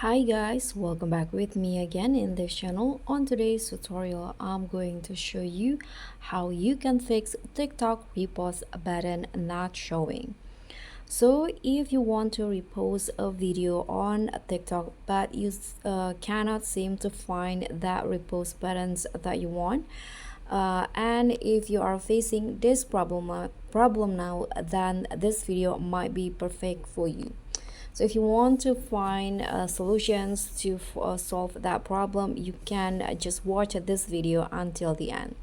Hi guys, welcome back with me again in this channel. On today's tutorial, I'm going to show you how you can fix TikTok repost button not showing. So if you want to repost a video on TikTok but you cannot seem to find that repost buttons that you want, and if you are facing this problem now, then this video might be perfect for you. So if you want to find solutions to solve that problem, you can just watch this video until the end.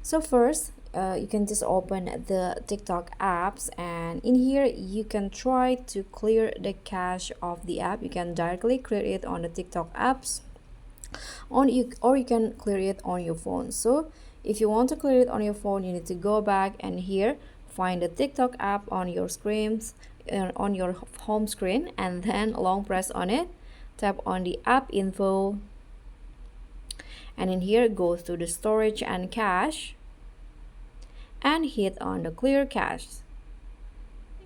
So first, you can just open the TikTok apps, and in here you can try to clear the cache of the app. You can directly clear it on the TikTok apps or you can clear it on your phone. So if you want to clear it on your phone, you need to go back and here find the TikTok app on your screens, on your home screen, and then long press on it, tap on the app info, and in here go to the storage and cache and hit on the clear cache.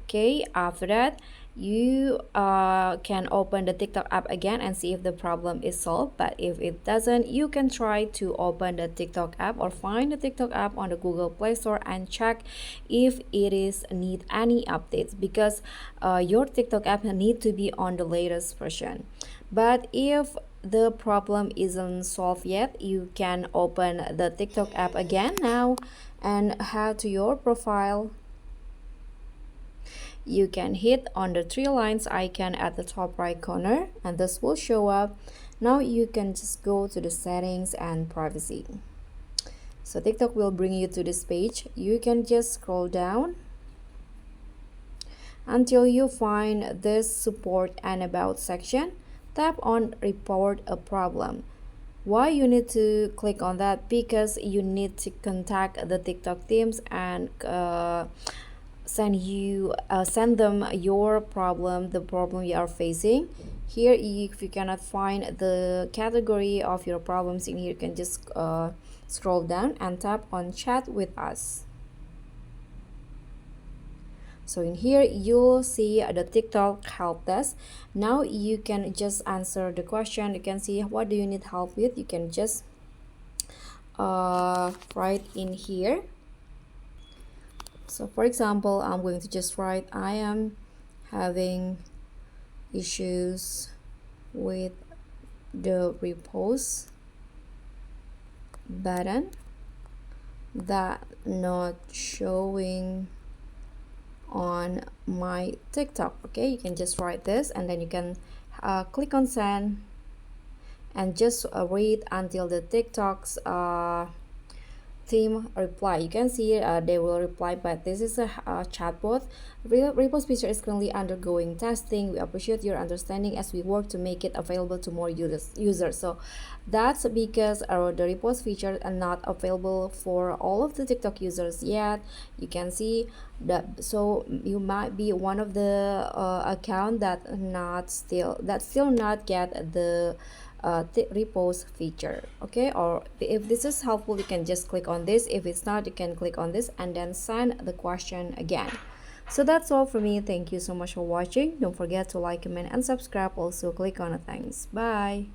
Okay, after that you can open the TikTok app again and see if the problem is solved. But if it doesn't, you can try to open the TikTok app or find the TikTok app on the Google Play Store and check if it is need any updates, because your TikTok app need to be on the latest version. But if the problem isn't solved yet, you can open the TikTok app again now and head to your profile. You can hit on the three lines icon at the top right corner and this will show up. Now you can just go to the settings and privacy. So TikTok will bring you to this page. You can just scroll down until you find this support and about section. Tap on report a problem. Why you need to click on that? Because you need to contact the TikTok teams and send them your problem, the problem you are facing. Here, if you cannot find the category of your problems in here, you can just scroll down and tap on chat with us. So in here you'll see the TikTok help desk. Now you can just answer the question. You can see what do you need help with. You can just write in here. So for example, I'm going to just write, I am having issues with the repost button that not showing on my TikTok. Okay, you can just write this and then you can click on send and just wait until the TikTok's team reply. You can see they will reply, but this is a chatbot. Repost feature is currently undergoing testing. We appreciate your understanding as we work to make it available to more users. So that's because the repost feature are not available for all of the TikTok users yet. You can see that, so you might be one of the account that still not get the repost feature. Okay, or if this is helpful, you can just click on this. If it's not, you can click on this and then send the question again. So that's all for me. Thank you so much for watching. Don't forget to like, comment, and subscribe. Also click on the thanks. Bye.